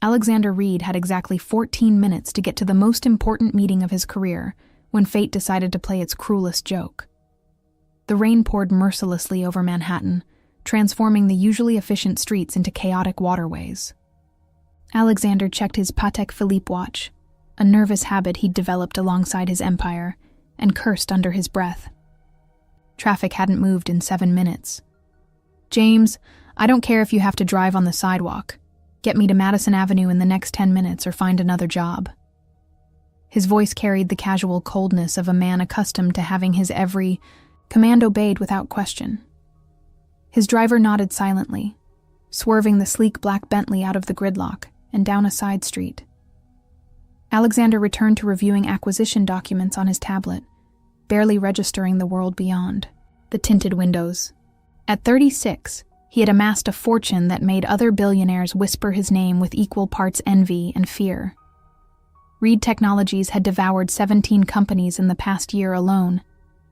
Alexander Reed had exactly 14 minutes to get to the most important meeting of his career when fate decided to play its cruelest joke. The rain poured mercilessly over Manhattan, transforming the usually efficient streets into chaotic waterways. Alexander checked his Patek Philippe watch, a nervous habit he'd developed alongside his empire, and cursed under his breath. Traffic hadn't moved in 7 minutes. "James, I don't care if you have to drive on the sidewalk. Get me to Madison Avenue in the next 10 minutes or find another job." His voice carried the casual coldness of a man accustomed to having his every command obeyed without question. His driver nodded silently, swerving the sleek black Bentley out of the gridlock and down a side street. Alexander returned to reviewing acquisition documents on his tablet, barely registering the world beyond, the tinted windows. At 36, he had amassed a fortune that made other billionaires whisper his name with equal parts envy and fear. Reed Technologies had devoured 17 companies in the past year alone,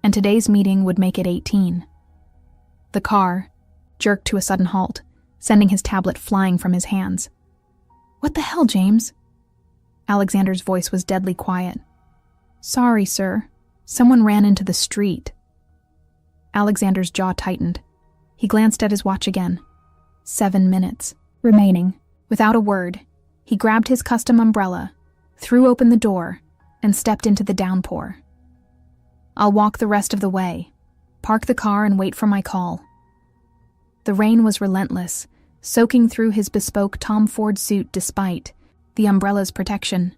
and today's meeting would make it 18. The car jerked to a sudden halt, sending his tablet flying from his hands. "What the hell, James?" Alexander's voice was deadly quiet. "Sorry, sir. Someone ran into the street." Alexander's jaw tightened. He glanced at his watch again. 7 minutes remaining. Without a word, he grabbed his custom umbrella, threw open the door, and stepped into the downpour. "I'll walk the rest of the way. Park the car and wait for my call." The rain was relentless, soaking through his bespoke Tom Ford suit despite the umbrella's protection.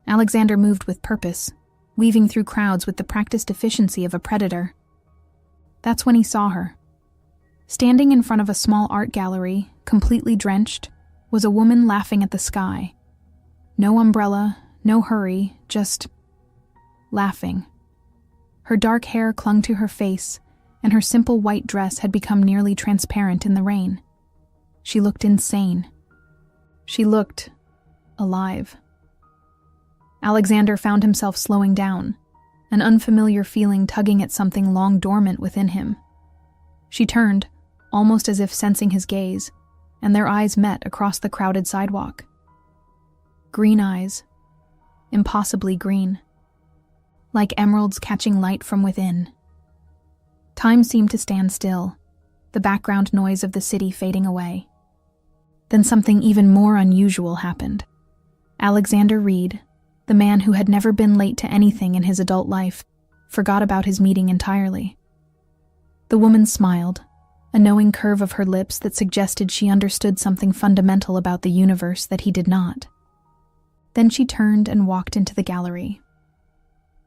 Alexander moved with purpose, weaving through crowds with the practiced efficiency of a predator. That's when he saw her. Standing in front of a small art gallery, completely drenched, was a woman laughing at the sky. No umbrella, no hurry, just laughing. Her dark hair clung to her face, and her simple white dress had become nearly transparent in the rain. She looked insane. She looked alive. Alexander found himself slowing down, an unfamiliar feeling tugging at something long dormant within him. She turned, almost as if sensing his gaze, and their eyes met across the crowded sidewalk. Green eyes, impossibly green, like emeralds catching light from within. Time seemed to stand still, the background noise of the city fading away. Then something even more unusual happened. Alexander Reed, the man who had never been late to anything in his adult life, forgot about his meeting entirely. The woman smiled, a knowing curve of her lips that suggested she understood something fundamental about the universe that he did not. Then she turned and walked into the gallery.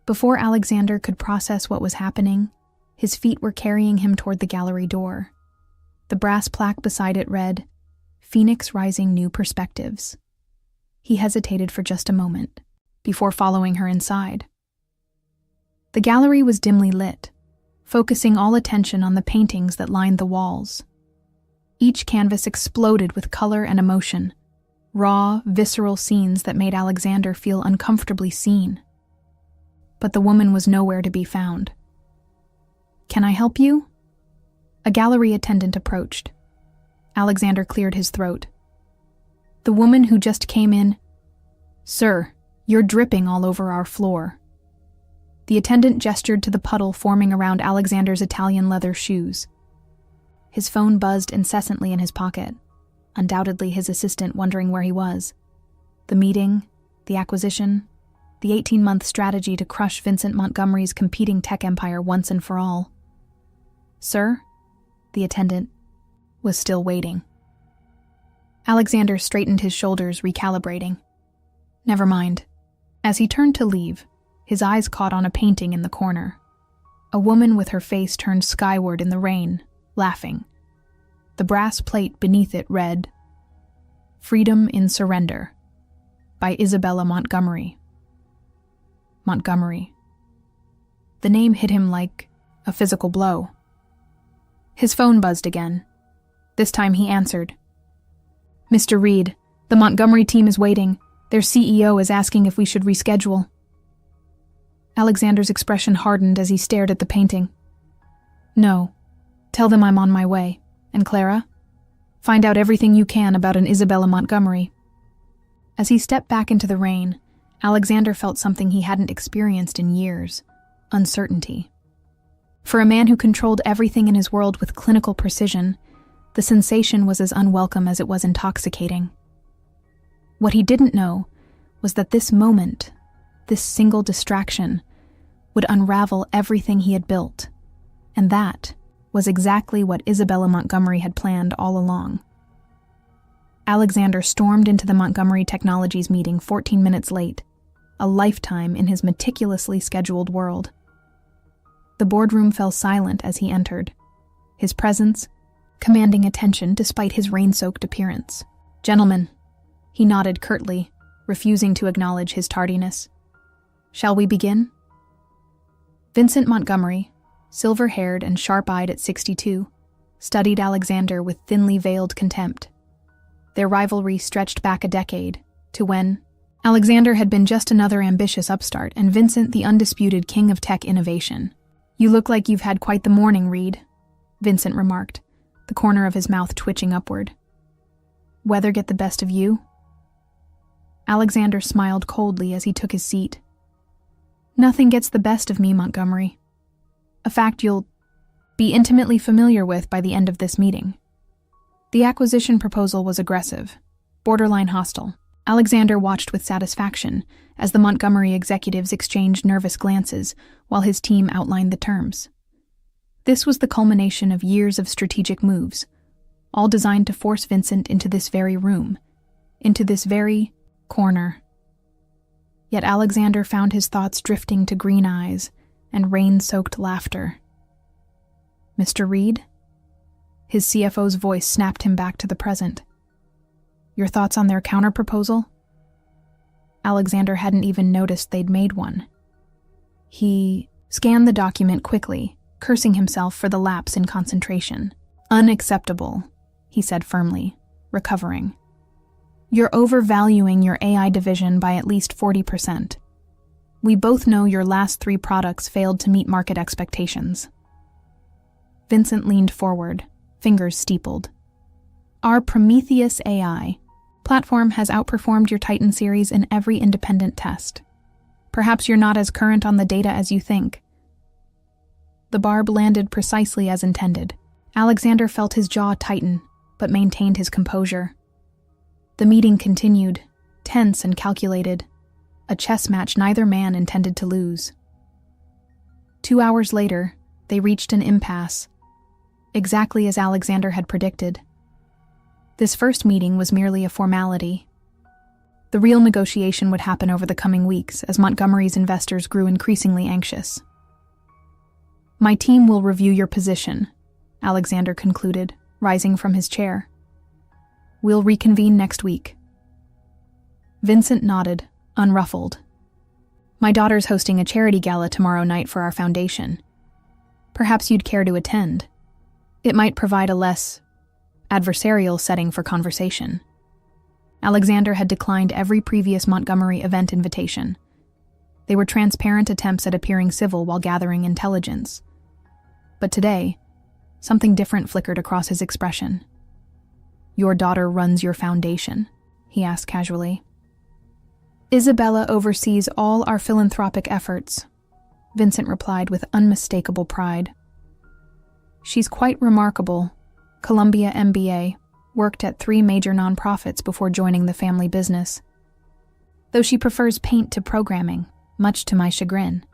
Before Alexander could process what was happening, his feet were carrying him toward the gallery door. The brass plaque beside it read, "Phoenix Rising New Perspectives." He hesitated for just a moment, before following her inside. The gallery was dimly lit, focusing all attention on the paintings that lined the walls. Each canvas exploded with color and emotion, raw, visceral scenes that made Alexander feel uncomfortably seen. But the woman was nowhere to be found. "Can I help you?" A gallery attendant approached. Alexander cleared his throat. The woman who just came in, "Sir, you're dripping all over our floor." The attendant gestured to the puddle forming around Alexander's Italian leather shoes. His phone buzzed incessantly in his pocket, undoubtedly his assistant wondering where he was. The meeting, the acquisition, the 18-month strategy to crush Vincent Montgomery's competing tech empire once and for all. "Sir?" The attendant was still waiting. Alexander straightened his shoulders, recalibrating. Never mind. As he turned to leave, his eyes caught on a painting in the corner. A woman with her face turned skyward in the rain, laughing. The brass plate beneath it read, "Freedom in Surrender," by Isabella Montgomery. Montgomery. The name hit him like a physical blow. His phone buzzed again. This time he answered. "Mr. Reed, the Montgomery team is waiting. Their CEO is asking if we should reschedule." Alexander's expression hardened as he stared at the painting. "No. Tell them I'm on my way. And Clara? Find out everything you can about an Isabella Montgomery. As he stepped back into the rain, Alexander felt something he hadn't experienced in years: uncertainty. For a man who controlled everything in his world with clinical precision, the sensation was as unwelcome as it was intoxicating. What he didn't know was that this moment, this single distraction, would unravel everything he had built, and that was exactly what Isabella Montgomery had planned all along. Alexander stormed into the Montgomery Technologies meeting 14 minutes late, a lifetime in his meticulously scheduled world. The boardroom fell silent as he entered, his presence commanding attention despite his rain-soaked appearance. "Gentlemen," he nodded curtly, refusing to acknowledge his tardiness. "Shall we begin?" Vincent Montgomery, silver-haired and sharp-eyed at 62, studied Alexander with thinly veiled contempt. Their rivalry stretched back a decade, to when Alexander had been just another ambitious upstart and Vincent the undisputed king of tech innovation. "You look like you've had quite the morning, Reed," Vincent remarked, the corner of his mouth twitching upward. "Weather get the best of you?" Alexander smiled coldly as he took his seat. "Nothing gets the best of me, Montgomery. A fact you'll be intimately familiar with by the end of this meeting." The acquisition proposal was aggressive, borderline hostile. Alexander watched with satisfaction as the Montgomery executives exchanged nervous glances while his team outlined the terms. This was the culmination of years of strategic moves, all designed to force Vincent into this very room, into this very corner. Yet Alexander found his thoughts drifting to green eyes and rain-soaked laughter. "Mr. Reed?" His CFO's voice snapped him back to the present. "Your thoughts on their counterproposal?" Alexander hadn't even noticed they'd made one. He scanned the document quickly, cursing himself for the lapse in concentration. "Unacceptable," he said firmly, recovering. "You're overvaluing your AI division by at least 40%. We both know your last 3 products failed to meet market expectations." Vincent leaned forward, fingers steepled. "Our Prometheus AI platform has outperformed your Titan series in every independent test. Perhaps you're not as current on the data as you think." The barb landed precisely as intended. Alexander felt his jaw tighten, but maintained his composure. The meeting continued, tense and calculated, a chess match neither man intended to lose. 2 hours later, they reached an impasse, exactly as Alexander had predicted. This first meeting was merely a formality. The real negotiation would happen over the coming weeks as Montgomery's investors grew increasingly anxious. "My team will review your position," Alexander concluded, rising from his chair. "We'll reconvene next week." Vincent nodded, unruffled. "My daughter's hosting a charity gala tomorrow night for our foundation. Perhaps you'd care to attend. It might provide a less adversarial setting for conversation." Alexander had declined every previous Montgomery event invitation. They were transparent attempts at appearing civil while gathering intelligence. But today, something different flickered across his expression. "Your daughter runs your foundation?" he asked casually. "Isabella oversees all our philanthropic efforts," Vincent replied with unmistakable pride. "She's quite remarkable. Columbia MBA, worked at 3 major nonprofits before joining the family business. Though she prefers paint to programming, much to my chagrin."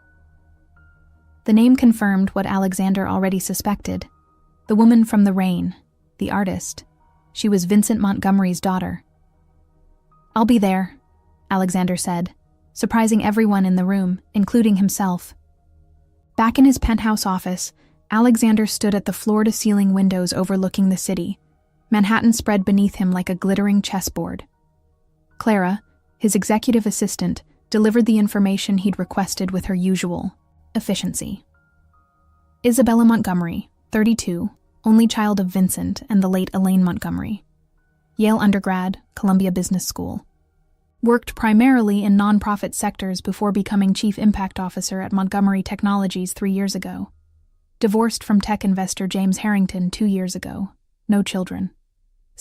The name confirmed what Alexander already suspected. The woman from the rain, the artist. She was Vincent Montgomery's daughter. "I'll be there," Alexander said, surprising everyone in the room, including himself. Back in his penthouse office, Alexander stood at the floor-to-ceiling windows overlooking the city, Manhattan spread beneath him like a glittering chessboard. Clara, his executive assistant, delivered the information he'd requested with her usual efficiency. Isabella Montgomery, 32, only child of Vincent and the late Elaine Montgomery. Yale undergrad, Columbia Business School. Worked primarily in nonprofit sectors before becoming Chief Impact Officer at Montgomery Technologies 3 years ago. Divorced from tech investor James Harrington 2 years ago. No children.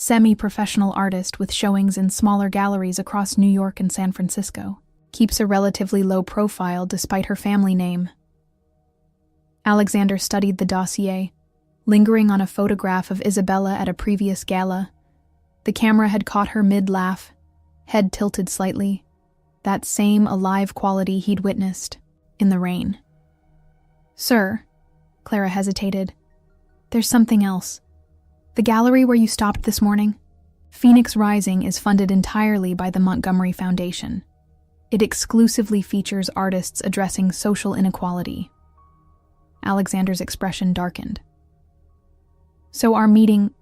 semi-professional artist with showings in smaller galleries across New York and San Francisco. Keeps a relatively low profile despite her family name. Alexander studied the dossier, lingering on a photograph of Isabella at a previous gala. The camera had caught her mid-laugh, head tilted slightly, that same alive quality he'd witnessed in the rain. "Sir," Clara hesitated, "there's something else. The gallery where you stopped this morning, Phoenix Rising, is funded entirely by the Montgomery Foundation. It exclusively features artists addressing social inequality." Alexander's expression darkened. "So our meeting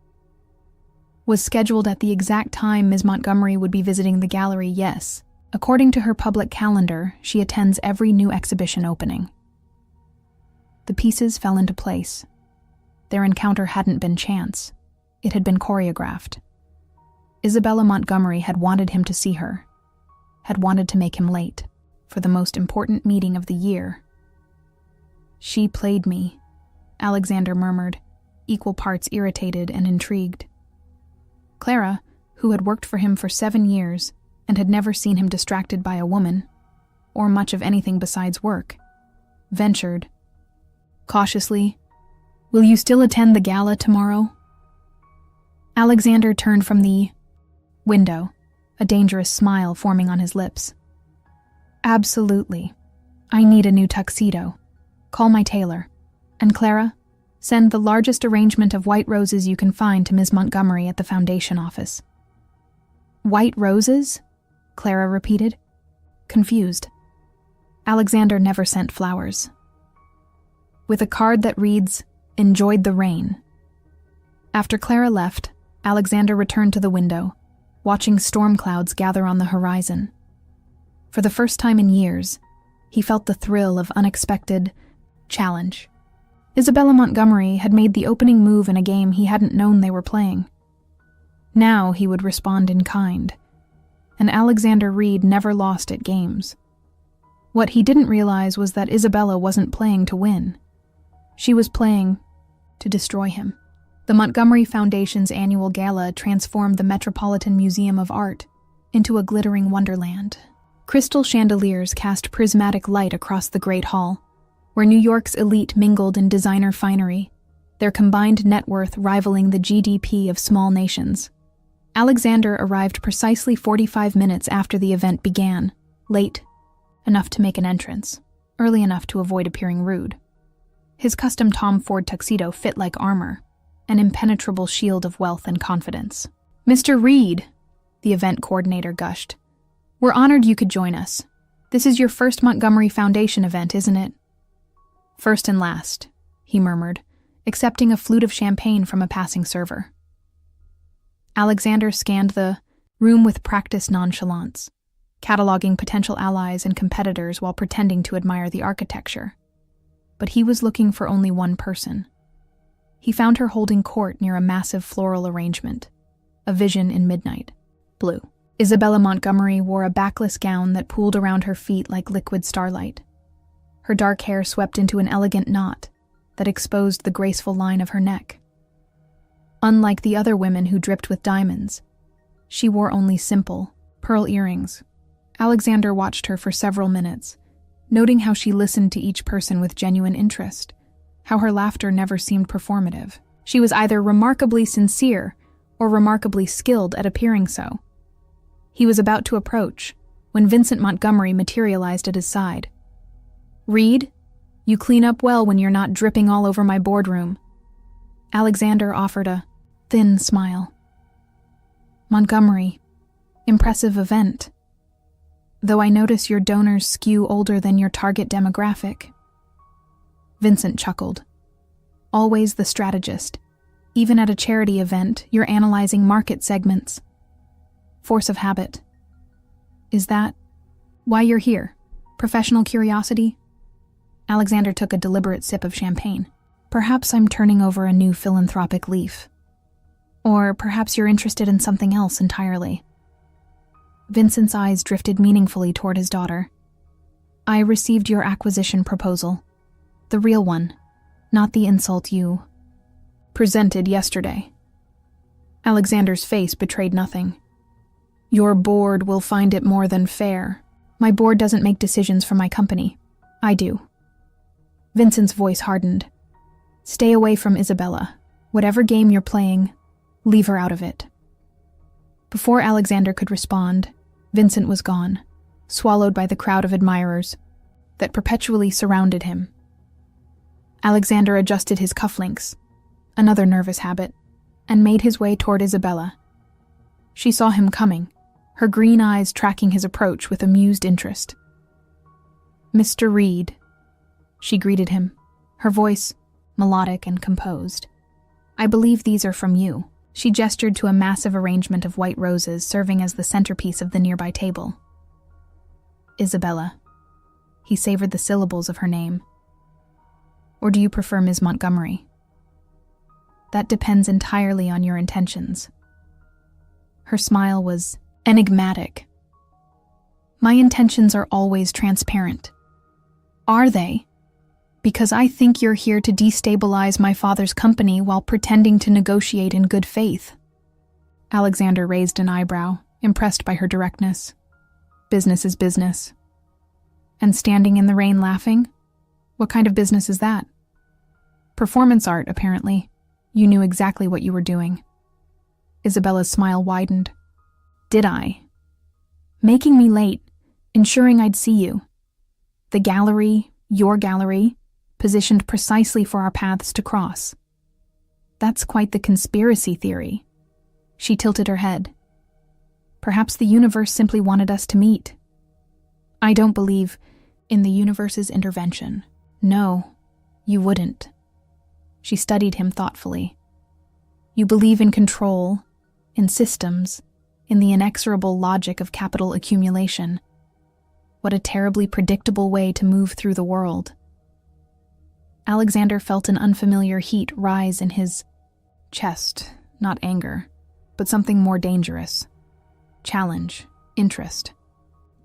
was scheduled at the exact time Ms. Montgomery would be visiting the gallery?" "Yes. According to her public calendar, she attends every new exhibition opening." The pieces fell into place. Their encounter hadn't been chance. It had been choreographed. Isabella Montgomery had wanted him to see her, had wanted to make him late for the most important meeting of the year. "She played me," Alexander murmured, equal parts irritated and intrigued. Clara, who had worked for him for 7 years and had never seen him distracted by a woman, or much of anything besides work, ventured, cautiously, "Will you still attend the gala tomorrow?" Alexander turned from the window, a dangerous smile forming on his lips. "Absolutely. I need a new tuxedo. Call my tailor. And Clara, send the largest arrangement of white roses you can find to Ms. Montgomery at the foundation office." "White roses?" Clara repeated, confused. Alexander never sent flowers. "With a card that reads, 'Enjoyed the rain.'" After Clara left, Alexander returned to the window, watching storm clouds gather on the horizon. For the first time in years, he felt the thrill of unexpected challenge. Isabella Montgomery had made the opening move in a game he hadn't known they were playing. Now he would respond in kind, and Alexander Reed never lost at games. What he didn't realize was that Isabella wasn't playing to win. She was playing to destroy him. The Montgomery Foundation's annual gala transformed the Metropolitan Museum of Art into a glittering wonderland. Crystal chandeliers cast prismatic light across the Great Hall, where New York's elite mingled in designer finery, their combined net worth rivaling the GDP of small nations. Alexander arrived precisely 45 minutes after the event began, late enough to make an entrance, early enough to avoid appearing rude. His custom Tom Ford tuxedo fit like armor, an impenetrable shield of wealth and confidence. "Mr. Reed," the event coordinator gushed, "we're honored you could join us. This is your first Montgomery Foundation event, isn't it?" "First and last," he murmured, accepting a flute of champagne from a passing server. Alexander scanned the room with practiced nonchalance, cataloging potential allies and competitors while pretending to admire the architecture. But he was looking for only one person. He found her holding court near a massive floral arrangement, a vision in midnight blue. Isabella Montgomery wore a backless gown that pooled around her feet like liquid starlight. Her dark hair swept into an elegant knot that exposed the graceful line of her neck. Unlike the other women who dripped with diamonds, she wore only simple, pearl earrings. Alexander watched her for several minutes, noting how she listened to each person with genuine interest, how her laughter never seemed performative. She was either remarkably sincere or remarkably skilled at appearing so. He was about to approach when Vincent Montgomery materialized at his side. "Reed, you clean up well when you're not dripping all over my boardroom." Alexander offered a thin smile. "Montgomery, impressive event. Though I notice your donors skew older than your target demographic." Vincent chuckled. "Always the strategist. Even at a charity event, you're analyzing market segments. Force of habit. Is that why you're here? Professional curiosity?" Alexander took a deliberate sip of champagne. "Perhaps I'm turning over a new philanthropic leaf. Or perhaps you're interested in something else entirely." Vincent's eyes drifted meaningfully toward his daughter. "I received your acquisition proposal. The real one, not the insult you presented yesterday." Alexander's face betrayed nothing. Your board will find it more than fair. My board doesn't make decisions for my company. I do. Vincent's voice hardened. Stay away from Isabella. Whatever game you're playing, leave her out of it. Before Alexander could respond, Vincent was gone, swallowed by the crowd of admirers that perpetually surrounded him. Alexander adjusted his cufflinks, another nervous habit, and made his way toward Isabella. She saw him coming, her green eyes tracking his approach with amused interest. Mr. Reed, she greeted him, her voice melodic and composed. I believe these are from you. She gestured to a massive arrangement of white roses serving as the centerpiece of the nearby table. Isabella. He savored the syllables of her name. Or do you prefer Ms. Montgomery? That depends entirely on your intentions. Her smile was enigmatic. My intentions are always transparent. Are they? Because I think you're here to destabilize my father's company while pretending to negotiate in good faith. Alexander raised an eyebrow, impressed by her directness. Business is business. And standing in the rain laughing? What kind of business is that? Performance art, apparently. You knew exactly what you were doing. Isabella's smile widened. Did I? Making me late, ensuring I'd see you. The gallery, your gallery, positioned precisely for our paths to cross. That's quite the conspiracy theory. She tilted her head. Perhaps the universe simply wanted us to meet. I don't believe in the universe's intervention. No, you wouldn't. She studied him thoughtfully. You believe in control, in systems, in the inexorable logic of capital accumulation. What a terribly predictable way to move through the world. Alexander felt an unfamiliar heat rise in his chest, not anger, but something more dangerous. Challenge, interest.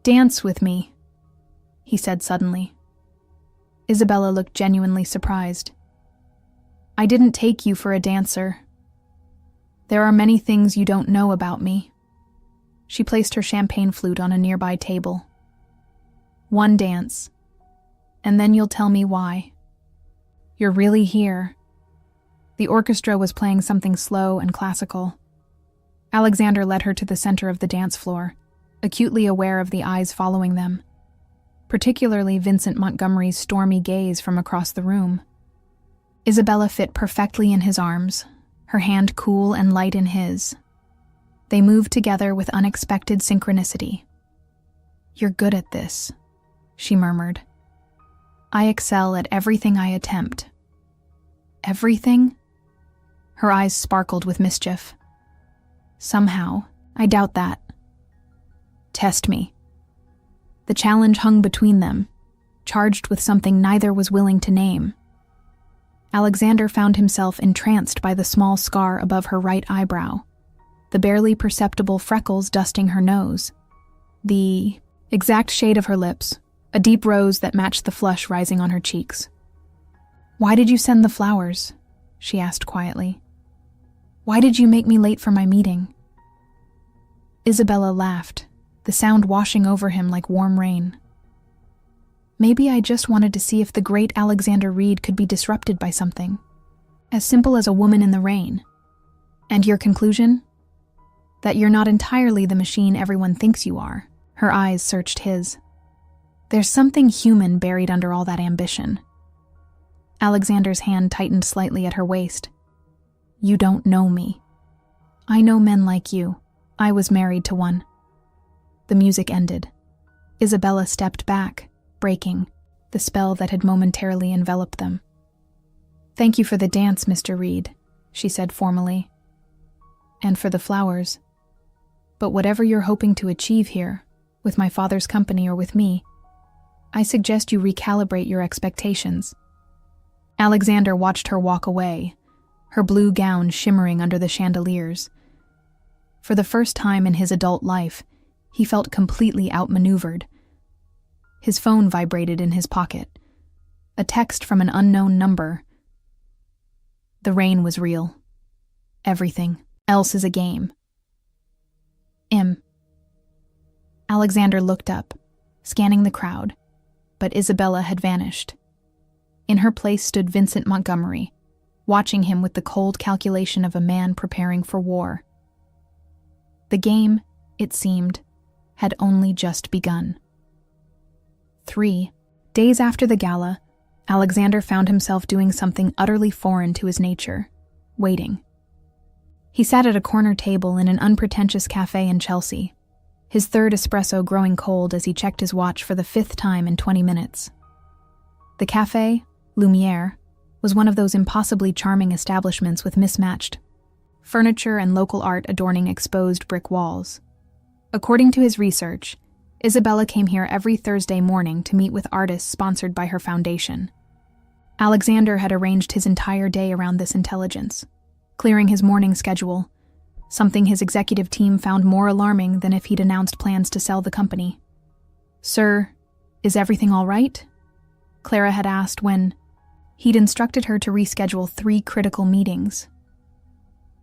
Dance with me, he said suddenly. Isabella looked genuinely surprised. I didn't take you for a dancer. There are many things you don't know about me. She placed her champagne flute on a nearby table. One dance, and then you'll tell me why. You're really here. The orchestra was playing something slow and classical. Alexander led her to the center of the dance floor, acutely aware of the eyes following them, particularly Vincent Montgomery's stormy gaze from across the room. Isabella fit perfectly in his arms, her hand cool and light in his. They moved together with unexpected synchronicity. You're good at this, she murmured. I excel at everything I attempt. Everything? Her eyes sparkled with mischief. Somehow, I doubt that. Test me. The challenge hung between them, charged with something neither was willing to name. Alexander found himself entranced by the small scar above her right eyebrow, the barely perceptible freckles dusting her nose, the exact shade of her lips, a deep rose that matched the flush rising on her cheeks. Why did you send the flowers? She asked quietly. Why did you make me late for my meeting? Isabella laughed, the sound washing over him like warm rain. Maybe I just wanted to see if the great Alexander Reed could be disrupted by something, as simple as a woman in the rain. And your conclusion? That you're not entirely the machine everyone thinks you are. Her eyes searched his. There's something human buried under all that ambition. Alexander's hand tightened slightly at her waist. You don't know me. I know men like you. I was married to one. The music ended. Isabella stepped back, breaking the spell that had momentarily enveloped them. Thank you for the dance, Mr. Reed, she said formally. And for the flowers. But whatever you're hoping to achieve here, with my father's company or with me, I suggest you recalibrate your expectations. Alexander watched her walk away, her blue gown shimmering under the chandeliers. For the first time in his adult life, he felt completely outmaneuvered. His phone vibrated in his pocket. A text from an unknown number. The rain was real. Everything. else is a game. Alexander looked up, scanning the crowd, but Isabella had vanished. In her place stood Vincent Montgomery, watching him with the cold calculation of a man preparing for war. The game, it seemed, had only just begun. 3 days after the gala, Alexander found himself doing something utterly foreign to his nature: waiting. He sat at a corner table in an unpretentious cafe in Chelsea, his third espresso growing cold as he checked his watch for the 5th time in 20 minutes. The cafe, Lumiere, was one of those impossibly charming establishments with mismatched furniture and local art adorning exposed brick walls. According to his research, Isabella came here every Thursday morning to meet with artists sponsored by her foundation. Alexander had arranged his entire day around this intelligence, clearing his morning schedule, something his executive team found more alarming than if he'd announced plans to sell the company. "Sir, is everything all right?" Clara had asked when he'd instructed her to reschedule 3 critical meetings.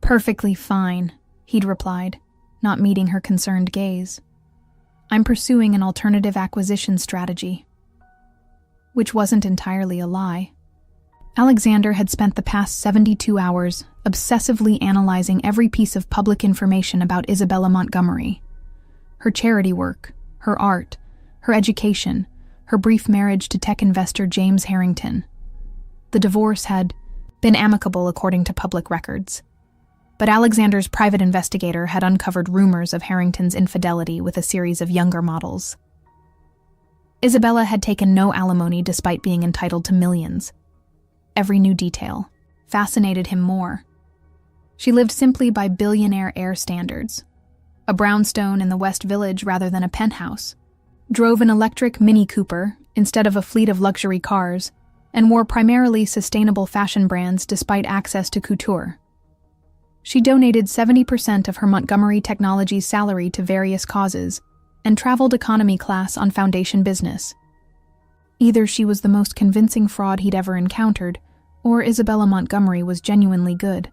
"Perfectly fine," he'd replied, not meeting her concerned gaze. "I'm pursuing an alternative acquisition strategy." Which wasn't entirely a lie. Alexander had spent the past 72 hours obsessively analyzing every piece of public information about Isabella Montgomery. Her charity work, her art, her education, her brief marriage to tech investor James Harrington. The divorce had been amicable according to public records. But Alexander's private investigator had uncovered rumors of Harrington's infidelity with a series of younger models. Isabella had taken no alimony despite being entitled to millions. Every new detail fascinated him more. She lived simply by billionaire heir standards. A brownstone in the West Village rather than a penthouse. Drove an electric Mini Cooper instead of a fleet of luxury cars, and wore primarily sustainable fashion brands despite access to couture. She donated 70% of her Montgomery Technologies salary to various causes and traveled economy class on foundation business. Either she was the most convincing fraud he'd ever encountered, or Isabella Montgomery was genuinely good,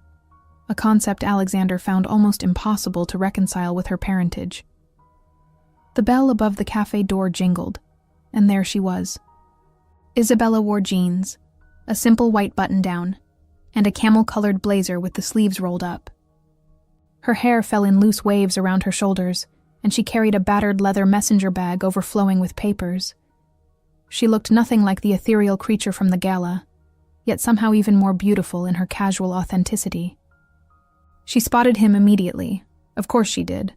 a concept Alexander found almost impossible to reconcile with her parentage. The bell above the cafe door jingled, and there she was. Isabella wore jeans, a simple white button-down, and a camel-colored blazer with the sleeves rolled up. Her hair fell in loose waves around her shoulders, and she carried a battered leather messenger bag overflowing with papers. She looked nothing like the ethereal creature from the gala, yet somehow even more beautiful in her casual authenticity. She spotted him immediately, of course she did,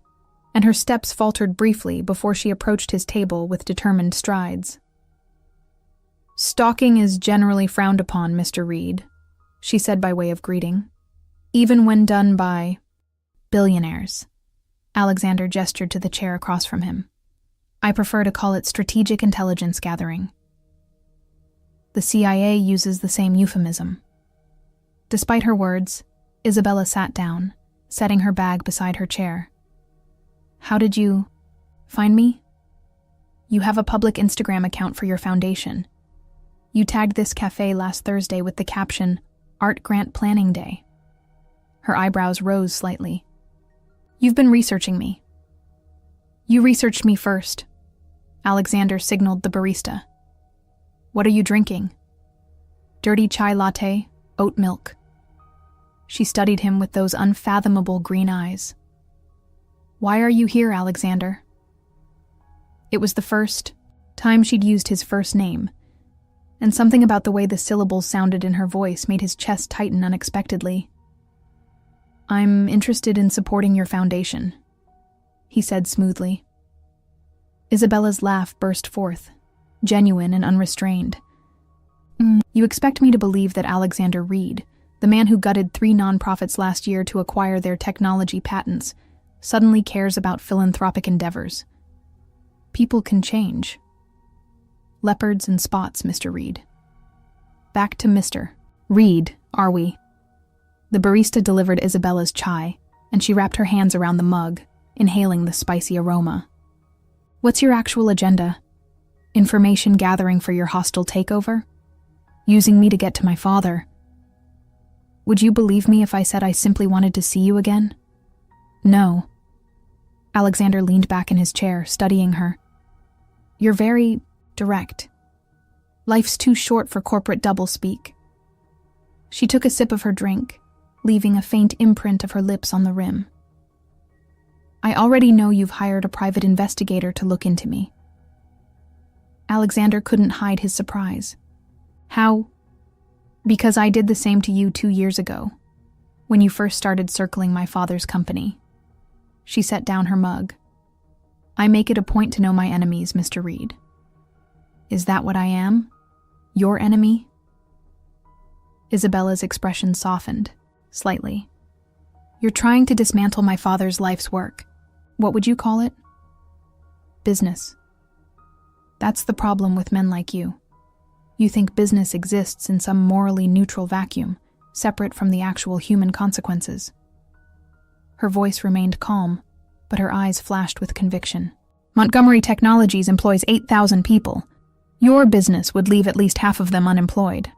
and her steps faltered briefly before she approached his table with determined strides. "Stalking is generally frowned upon, Mr. Reed," she said by way of greeting, "even when done by billionaires." Alexander gestured to the chair across from him. "I prefer to call it strategic intelligence gathering. The CIA uses the same euphemism." Despite her words, Isabella sat down, setting her bag beside her chair. "How did you find me?" "You have a public Instagram account for your foundation. You tagged this cafe last Thursday with the caption, 'Art Grant Planning Day.'" Her eyebrows rose slightly. "You've been researching me." "You researched me first," Alexander signaled the barista. "What are you drinking?" "Dirty chai latte, oat milk." She studied him with those unfathomable green eyes. "Why are you here, Alexander?" It was the first time she'd used his first name, and something about the way the syllables sounded in her voice made his chest tighten unexpectedly. "I'm interested in supporting your foundation," he said smoothly. Isabella's laugh burst forth, genuine and unrestrained. "You expect me to believe that Alexander Reed, the man who gutted 3 nonprofits last year to acquire their technology patents, suddenly cares about philanthropic endeavors? People can change. Leopards and spots, Mr. Reed." "Back to Mr. Reed, are we?" The barista delivered Isabella's chai, and she wrapped her hands around the mug, inhaling the spicy aroma. "What's your actual agenda? Information gathering for your hostile takeover? Using me to get to my father? Would you believe me if I said I simply wanted to see you again, No. Alexander leaned back in his chair, studying her. You're very direct. Life's too short for corporate doublespeak. She took a sip of her drink, leaving a faint imprint of her lips on the rim. I already know you've hired a private investigator to look into me. Alexander couldn't hide his surprise. How? Because I did the same to you 2 years ago, when you first started circling my father's company. She set down her mug. I make it a point to know my enemies, Mr. Reed. Is that what I am? Your enemy? Isabella's expression softened, slightly. You're trying to dismantle my father's life's work. What would you call it? Business. That's the problem with men like you. You think business exists in some morally neutral vacuum, separate from the actual human consequences. Her voice remained calm, but her eyes flashed with conviction. Montgomery Technologies employs 8,000 people. Your business would leave at least half of them unemployed.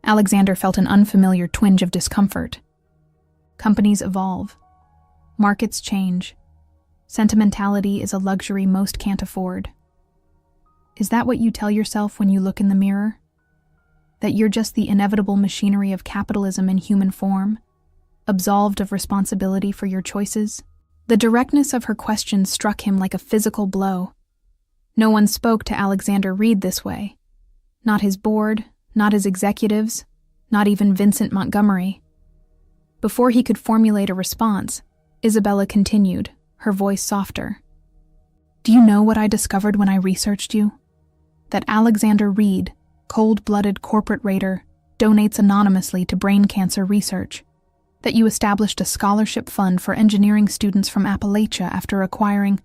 Alexander felt an unfamiliar twinge of discomfort. Companies evolve. Markets change. Sentimentality is a luxury most can't afford. Is that what you tell yourself when you look in the mirror? That you're just the inevitable machinery of capitalism in human form, absolved of responsibility for your choices? The directness of her question struck him like a physical blow. No one spoke to Alexander Reed this way. Not his board, not his executives, not even Vincent Montgomery. Before he could formulate a response, Isabella continued, her voice softer. Do you know what I discovered when I researched you? That Alexander Reed, cold-blooded corporate raider, donates anonymously to brain cancer research. That you established a scholarship fund for engineering students from Appalachia after acquiring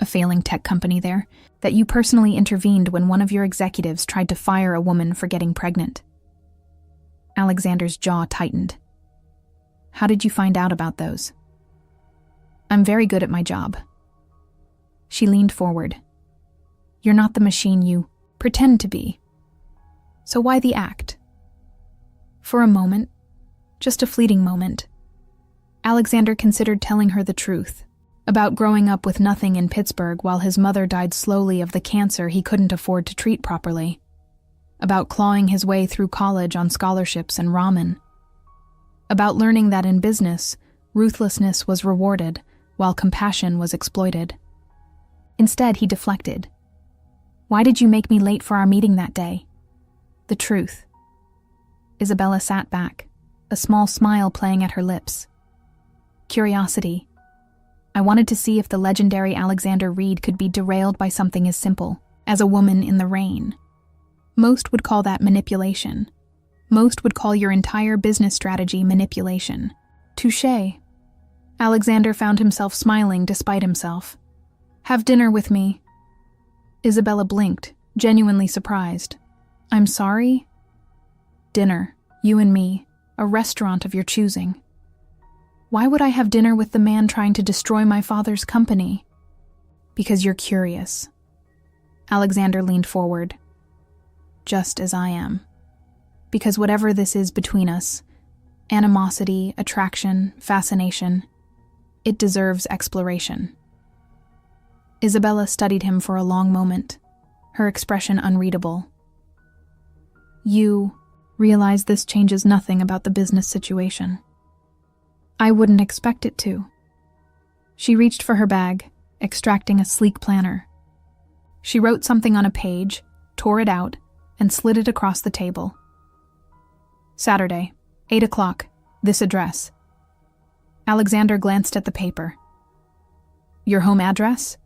a failing tech company there. That you personally intervened when one of your executives tried to fire a woman for getting pregnant. Alexander's jaw tightened. How did you find out about those? I'm very good at my job. She leaned forward. You're not the machine you pretend to be. So why the act? For a moment, just a fleeting moment, Alexander considered telling her the truth about growing up with nothing in Pittsburgh while his mother died slowly of the cancer he couldn't afford to treat properly, about clawing his way through college on scholarships and ramen, about learning that in business, ruthlessness was rewarded while compassion was exploited. Instead, he deflected. Why did you make me late for our meeting that day? The truth. Isabella sat back, a small smile playing at her lips. Curiosity. I wanted to see if the legendary Alexander Reed could be derailed by something as simple as a woman in the rain. Most would call that manipulation. Most would call your entire business strategy manipulation. Touché. Alexander found himself smiling despite himself. Have dinner with me. Isabella blinked, genuinely surprised. I'm sorry? Dinner, you and me, a restaurant of your choosing. Why would I have dinner with the man trying to destroy my father's company? Because you're curious. Alexander leaned forward. Just as I am. Because whatever this is between us, animosity, attraction, fascination, it deserves exploration. Isabella studied him for a long moment, her expression unreadable. You realize this changes nothing about the business situation. I wouldn't expect it to. She reached for her bag, extracting a sleek planner. She wrote something on a page, tore it out, and slid it across the table. Saturday, 8 o'clock, this address. Alexander glanced at the paper. Your home address?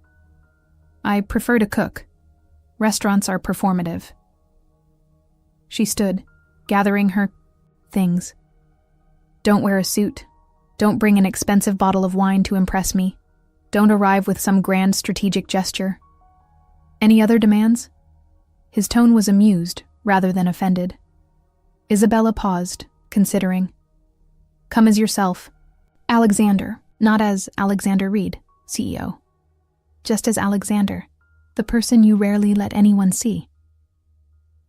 I prefer to cook. Restaurants are performative. She stood, gathering her things. Don't wear a suit. Don't bring an expensive bottle of wine to impress me. Don't arrive with some grand strategic gesture. Any other demands? His tone was amused, rather than offended. Isabella paused, considering. Come as yourself. Alexander, not as Alexander Reed, CEO. Just as Alexander, the person you rarely let anyone see.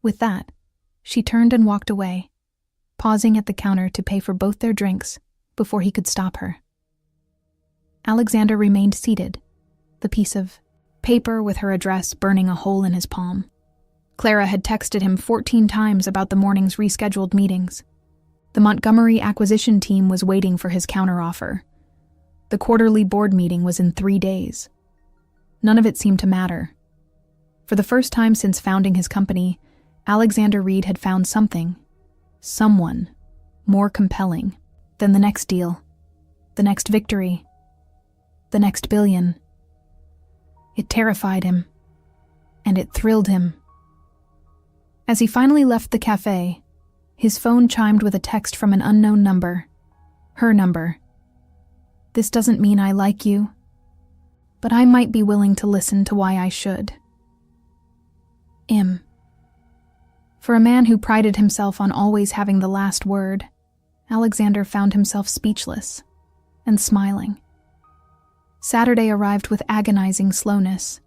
With that, she turned and walked away, pausing at the counter to pay for both their drinks before he could stop her. Alexander remained seated, the piece of paper with her address burning a hole in his palm. Clara had texted him 14 times about the morning's rescheduled meetings. The Montgomery acquisition team was waiting for his counteroffer. The quarterly board meeting was in 3 days. None of it seemed to matter. For the first time since founding his company, Alexander Reed had found someone, more compelling than the next deal, the next victory, the next billion. It terrified him, and it thrilled him. As he finally left the cafe, his phone chimed with a text from an unknown number. Her number. "This doesn't mean I like you, but I might be willing to listen to why I should." For a man who prided himself on always having the last word, Alexander found himself speechless and smiling. Saturday arrived with agonizing slowness.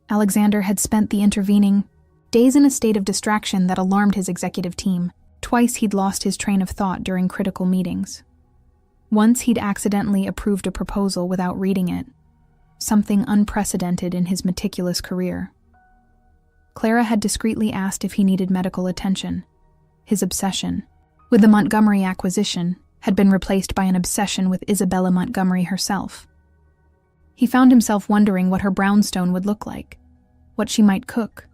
Alexander had spent the intervening days in a state of distraction that alarmed his executive team. Twice he'd lost his train of thought during critical meetings. Once he'd accidentally approved a proposal without reading it, something unprecedented in his meticulous career. Clara had discreetly asked if he needed medical attention. His obsession with the Montgomery acquisition had been replaced by an obsession with Isabella Montgomery herself. He found himself wondering what her brownstone would look like, what she might cook,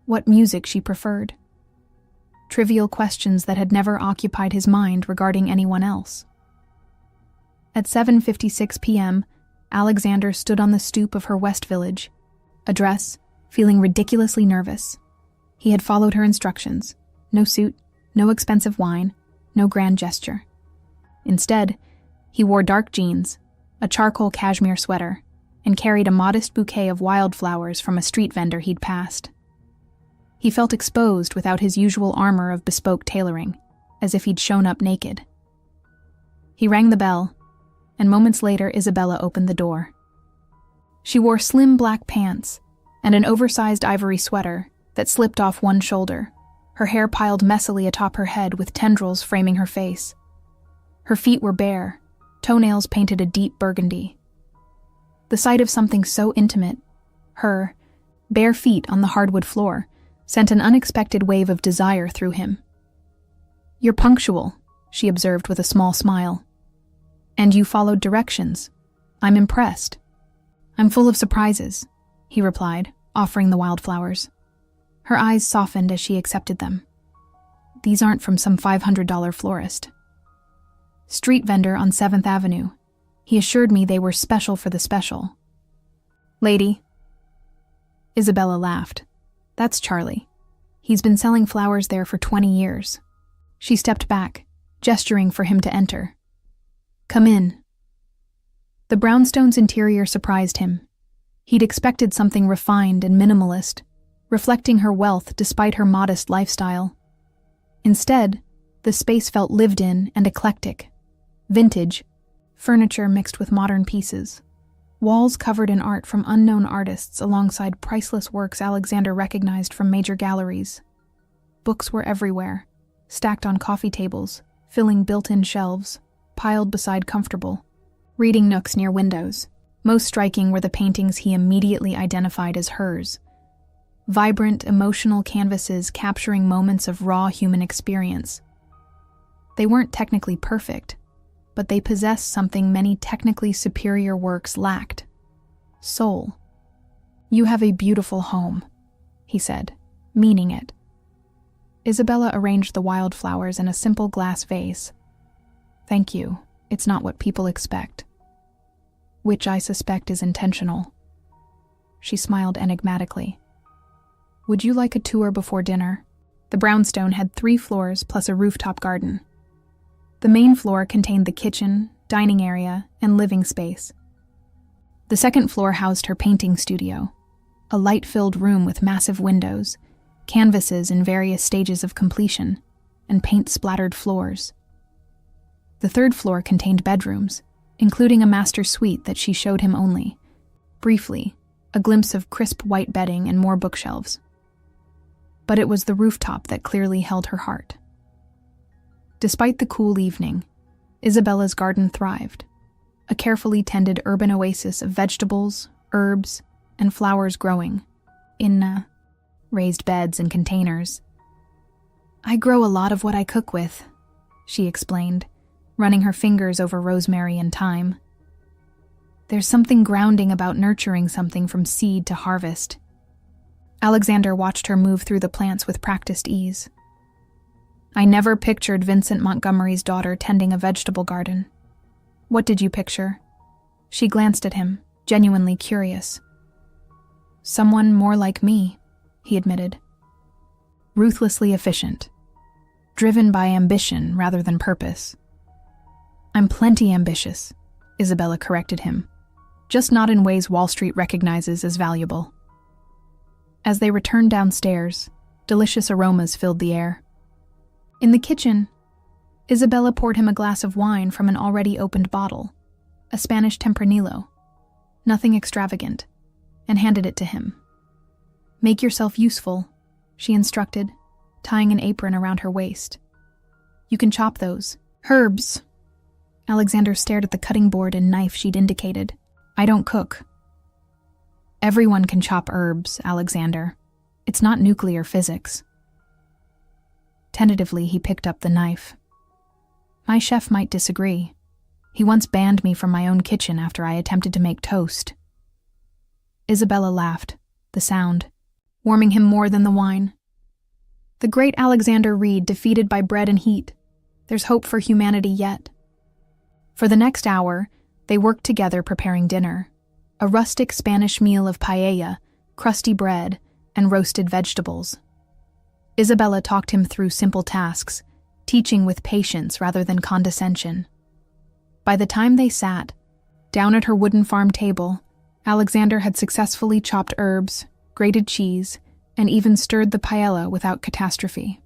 what music she preferred. Trivial questions that had never occupied his mind regarding anyone else. At 7:56 p.m., Alexander stood on the stoop of her West Village address, feeling ridiculously nervous. He had followed her instructions. No suit, no expensive wine, no grand gesture. Instead, he wore dark jeans, a charcoal cashmere sweater, and carried a modest bouquet of wildflowers from a street vendor he'd passed. He felt exposed without his usual armor of bespoke tailoring, as if he'd shown up naked. He rang the bell, and moments later Isabella opened the door. She wore slim black pants and an oversized ivory sweater that slipped off one shoulder, her hair piled messily atop her head with tendrils framing her face. Her feet were bare, toenails painted a deep burgundy. The sight of something so intimate, her bare feet on the hardwood floor, sent an unexpected wave of desire through him. "You're punctual," she observed with a small smile. "And you followed directions. I'm impressed." "I'm full of surprises," he replied, offering the wildflowers. Her eyes softened as she accepted them. "These aren't from some $500 florist. Street vendor on 7th Avenue. He assured me they were special for the special." "Lady." Isabella laughed. "That's Charlie. He's been selling flowers there for 20 years. She stepped back, gesturing for him to enter. "Come in." The brownstone's interior surprised him. He'd expected something refined and minimalist, reflecting her wealth despite her modest lifestyle. Instead, the space felt lived in and eclectic. Vintage, furniture mixed with modern pieces. Walls covered in art from unknown artists alongside priceless works Alexander recognized from major galleries. Books were everywhere, stacked on coffee tables, filling built-in shelves, piled beside comfortable reading nooks near windows. Most striking were the paintings he immediately identified as hers. Vibrant, emotional canvases capturing moments of raw human experience. They weren't technically perfect, but they possessed something many technically superior works lacked: soul. "You have a beautiful home," he said, meaning it. Isabella arranged the wildflowers in a simple glass vase. "Thank you. It's not what people expect." "Which I suspect is intentional." She smiled enigmatically. "Would you like a tour before dinner?" The brownstone had 3 floors plus a rooftop garden. The main floor contained the kitchen, dining area, and living space. The second floor housed her painting studio, a light-filled room with massive windows, canvases in various stages of completion, and paint-splattered floors. The third floor contained bedrooms, including a master suite that she showed him only. Briefly, a glimpse of crisp white bedding and more bookshelves. But it was the rooftop that clearly held her heart. Despite the cool evening, Isabella's garden thrived. a carefully tended urban oasis of vegetables, herbs, and flowers growing in raised beds and containers. "I grow a lot of what I cook with," she explained, running her fingers over rosemary and thyme. "There's something grounding about nurturing something from seed to harvest." Alexander watched her move through the plants with practiced ease. "I never pictured Vincent Montgomery's daughter tending a vegetable garden." "What did you picture?" She glanced at him, genuinely curious. "Someone more like me," he admitted. "Ruthlessly efficient. Driven by ambition rather than purpose." "I'm plenty ambitious," Isabella corrected him, "just not in ways Wall Street recognizes as valuable." As they returned downstairs, delicious aromas filled the air. In the kitchen, Isabella poured him a glass of wine from an already opened bottle, a Spanish Tempranillo, nothing extravagant, and handed it to him. "Make yourself useful," she instructed, tying an apron around her waist. "You can chop those. Herbs." Alexander stared at the cutting board and knife she'd indicated. "I don't cook." "Everyone can chop herbs, Alexander. It's not nuclear physics." Tentatively, he picked up the knife. "My chef might disagree. He once banned me from my own kitchen after I attempted to make toast." Isabella laughed, the sound warming him more than the wine. The great Alexander Reed defeated by bread and heat. There's hope for humanity yet. For the next hour, they worked together preparing dinner, a rustic Spanish meal of paella, crusty bread, and roasted vegetables. Isabella talked him through simple tasks, teaching with patience rather than condescension. By the time they sat, down at her wooden farm table, Alexander had successfully chopped herbs, grated cheese, and even stirred the paella without catastrophe.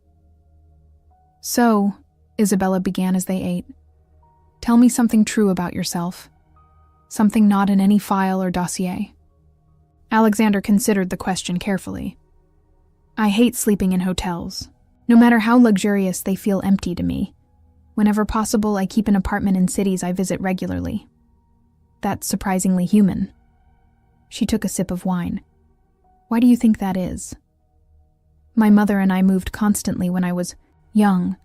"So," Isabella began as they ate, "tell me something true about yourself. Something not in any file or dossier." Alexander considered the question carefully. "I hate sleeping in hotels. No matter how luxurious, they feel empty to me. Whenever possible, I keep an apartment in cities I visit regularly. That's surprisingly human." She took a sip of wine. "Why do you think that is?" "My mother and I moved constantly when I was young.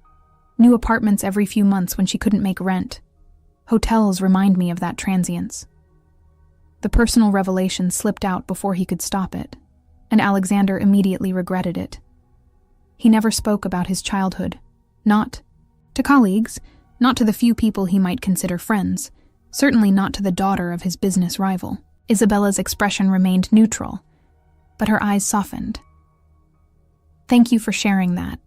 New apartments every few months when she couldn't make rent. Hotels remind me of that transience." The personal revelation slipped out before he could stop it, and Alexander immediately regretted it. He never spoke about his childhood, not to colleagues, not to the few people he might consider friends, certainly not to the daughter of his business rival. Isabella's expression remained neutral, but her eyes softened. "Thank you for sharing that.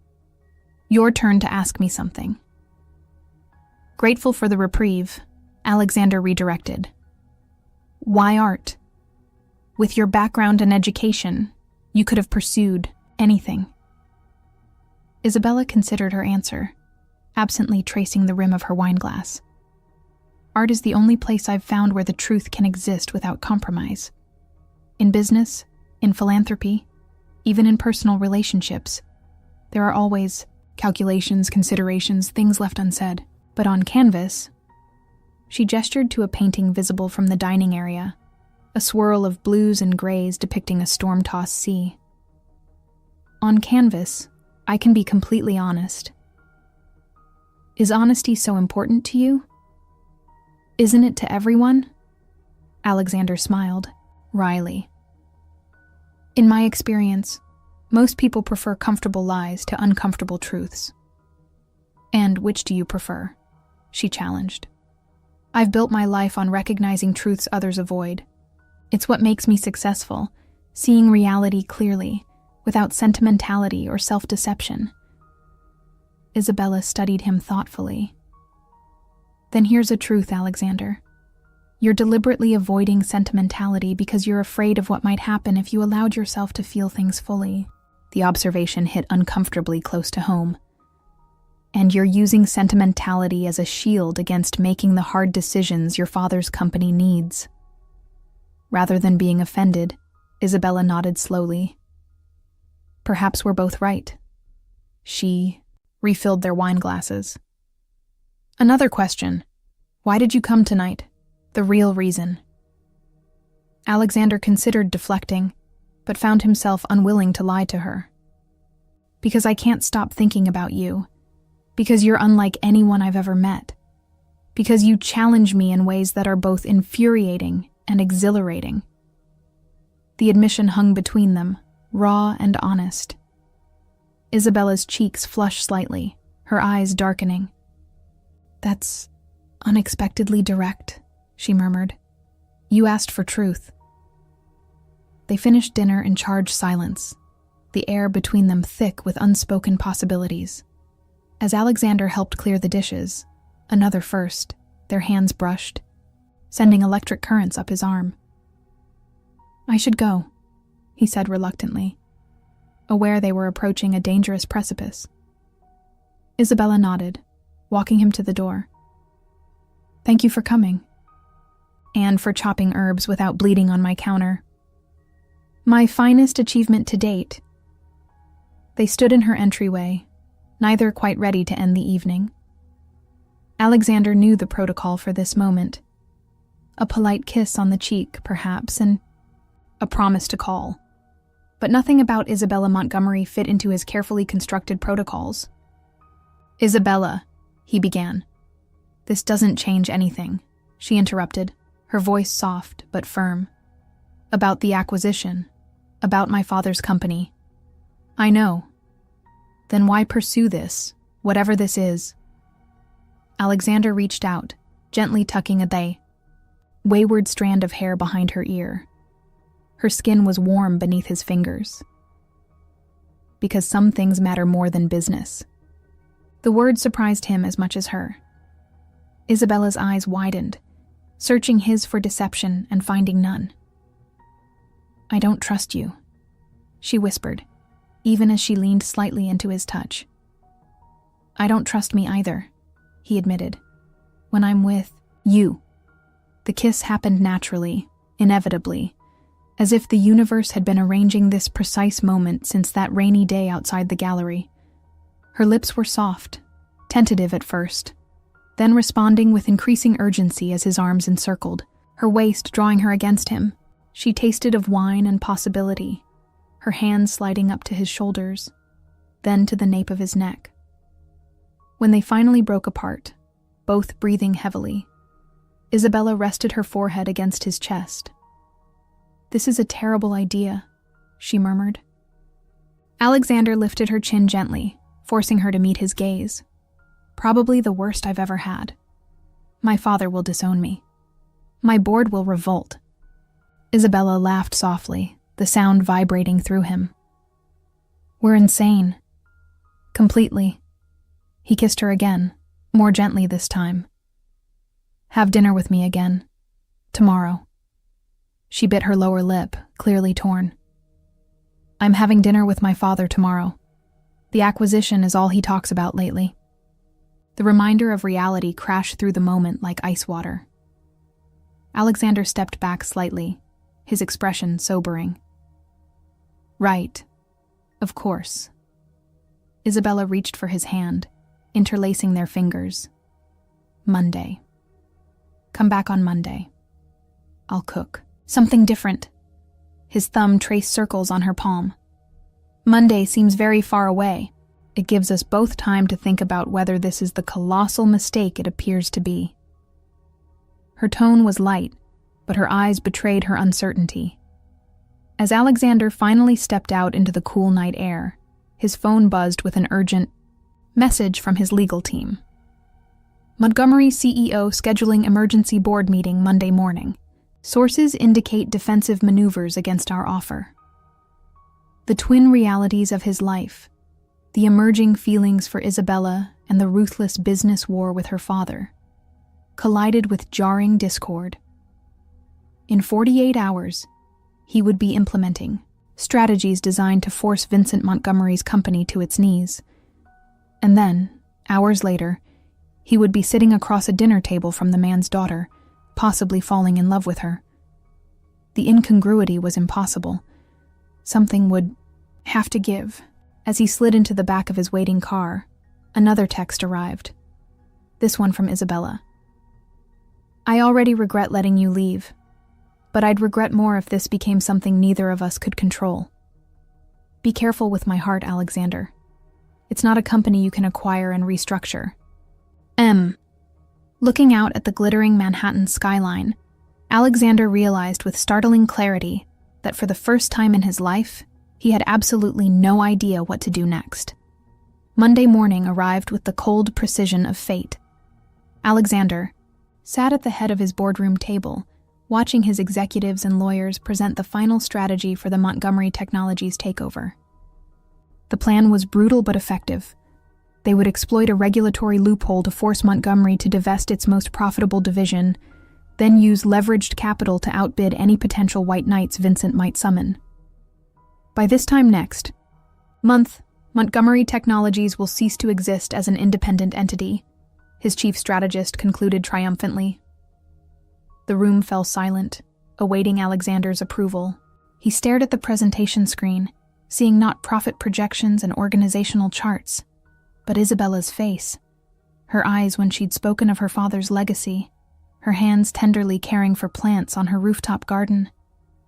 Your turn to ask me something." Grateful for the reprieve, Alexander redirected. "Why art? With your background and education, you could have pursued anything." Isabella considered her answer, absently tracing the rim of her wineglass. "Art is the only place I've found where the truth can exist without compromise. In business, in philanthropy, even in personal relationships, there are always calculations, considerations, things left unsaid. But on canvas," she gestured to a painting visible from the dining area, a swirl of blues and grays depicting a storm-tossed sea. "On canvas, I can be completely honest." "Is honesty so important to you? Isn't it to everyone?" Alexander smiled, wryly. "In my experience, most people prefer comfortable lies to uncomfortable truths." "And which do you prefer?" she challenged. "I've built my life on recognizing truths others avoid. It's what makes me successful, seeing reality clearly, without sentimentality or self-deception." Isabella studied him thoughtfully. "Then here's a truth, Alexander. You're deliberately avoiding sentimentality because you're afraid of what might happen if you allowed yourself to feel things fully." The observation hit uncomfortably close to home. "And you're using sentimentality as a shield against making the hard decisions your father's company needs." Rather than being offended, Isabella nodded slowly. "Perhaps we're both right." She refilled their wine glasses. "Another question. Why did you come tonight? The real reason. Alexander considered deflecting, but found himself unwilling to lie to her. Because I can't stop thinking about you. Because you're unlike anyone I've ever met. Because you challenge me in ways that are both infuriating and exhilarating. The admission hung between them, raw and honest. Isabella's cheeks flushed slightly, her eyes darkening. That's unexpectedly direct, she murmured. You asked for truth. They finished dinner in charged silence, the air between them thick with unspoken possibilities. As Alexander helped clear the dishes, another first, their hands brushed, sending electric currents up his arm. I should go, he said reluctantly, aware they were approaching a dangerous precipice. Isabella nodded, walking him to the door. Thank you for coming. And for chopping herbs without bleeding on my counter. My finest achievement to date. They stood in her entryway, neither quite ready to end the evening. Alexander knew the protocol for this moment. A polite kiss on the cheek, perhaps, and a promise to call. But nothing about Isabella Montgomery fit into his carefully constructed protocols. Isabella, he began. This doesn't change anything, she interrupted, her voice soft but firm. About the acquisition, about my father's company. I know. Then why pursue this, whatever this is? Alexander reached out, gently tucking a wayward strand of hair behind her ear. Her skin was warm beneath his fingers. Because some things matter more than business. The word surprised him as much as her. Isabella's eyes widened, searching his for deception and finding none. I don't trust you, she whispered, even as she leaned slightly into his touch. I don't trust me either, he admitted. When I'm with you. The kiss happened naturally, inevitably, as if the universe had been arranging this precise moment since that rainy day outside the gallery. Her lips were soft, tentative at first, then responding with increasing urgency as his arms encircled, her waist drawing her against him. She tasted of wine and possibility, her hands sliding up to his shoulders, then to the nape of his neck. When they finally broke apart, both breathing heavily, Isabella rested her forehead against his chest. This is a terrible idea, she murmured. Alexander lifted her chin gently, forcing her to meet his gaze. Probably the worst I've ever had. My father will disown me. My board will revolt. Isabella laughed softly, the sound vibrating through him. We're insane. Completely. He kissed her again, more gently this time. Have dinner with me again. Tomorrow. She bit her lower lip, clearly torn. I'm having dinner with my father tomorrow. The acquisition is all he talks about lately. The reminder of reality crashed through the moment like ice water. Alexander stepped back slightly, his expression sobering. Right. Of course. Isabella reached for his hand, interlacing their fingers. Monday. Come back on Monday. I'll cook. Something different. His thumb traced circles on her palm. Monday seems very far away. It gives us both time to think about whether this is the colossal mistake it appears to be. Her tone was light, but her eyes betrayed her uncertainty. As Alexander finally stepped out into the cool night air, his phone buzzed with an urgent message from his legal team. Montgomery CEO scheduling emergency board meeting Monday morning. Sources indicate defensive maneuvers against our offer. The twin realities of his life, the emerging feelings for Isabella and the ruthless business war with her father, collided with jarring discord. In 48 hours, he would be implementing strategies designed to force Vincent Montgomery's company to its knees. And then, hours later, he would be sitting across a dinner table from the man's daughter, possibly falling in love with her. The incongruity was impossible. Something would have to give. As he slid into the back of his waiting car, another text arrived. This one from Isabella. I already regret letting you leave, but I'd regret more if this became something neither of us could control. Be careful with my heart, Alexander. It's not a company you can acquire and restructure. Looking out at the glittering Manhattan skyline, Alexander realized with startling clarity that for the first time in his life, he had absolutely no idea what to do next. Monday morning arrived with the cold precision of fate. Alexander sat at the head of his boardroom table, watching his executives and lawyers present the final strategy for the Montgomery Technologies takeover. The plan was brutal but effective. They would exploit a regulatory loophole to force Montgomery to divest its most profitable division, then use leveraged capital to outbid any potential white knights Vincent might summon. By this time next month, Montgomery Technologies will cease to exist as an independent entity, his chief strategist concluded triumphantly. The room fell silent, awaiting Alexander's approval. He stared at the presentation screen, seeing not profit projections and organizational charts, but Isabella's face, her eyes when she'd spoken of her father's legacy, her hands tenderly caring for plants on her rooftop garden,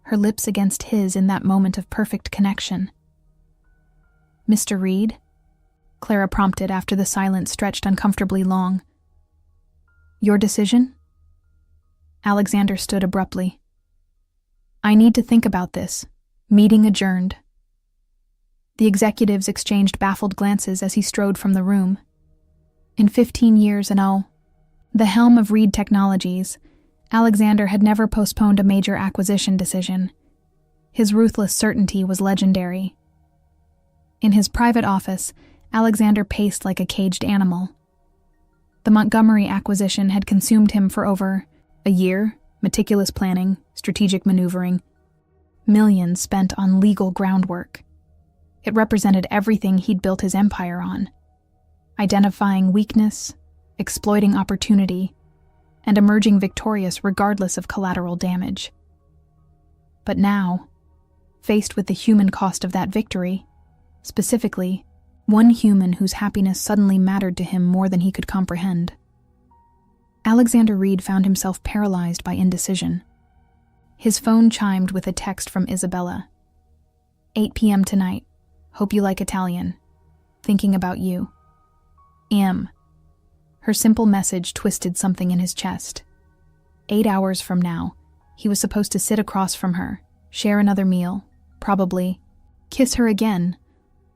her lips against his in that moment of perfect connection. "Mr. Reed?" Clara prompted after the silence stretched uncomfortably long. "Your decision?" Alexander stood abruptly. "I need to think about this. Meeting adjourned." The executives exchanged baffled glances as he strode from the room. In 15 years and the helm of Reed Technologies, Alexander had never postponed a major acquisition decision. His ruthless certainty was legendary. In his private office, Alexander paced like a caged animal. The Montgomery acquisition had consumed him for over a year, meticulous planning, strategic maneuvering, millions spent on legal groundwork. It represented everything he'd built his empire on: identifying weakness, exploiting opportunity, and emerging victorious regardless of collateral damage. But now, faced with the human cost of that victory, specifically, one human whose happiness suddenly mattered to him more than he could comprehend, Alexander Reed found himself paralyzed by indecision. His phone chimed with a text from Isabella. 8 p.m. tonight. Hope you like Italian. Thinking about you. Am. Her simple message twisted something in his chest. 8 hours from now, he was supposed to sit across from her, share another meal, probably kiss her again,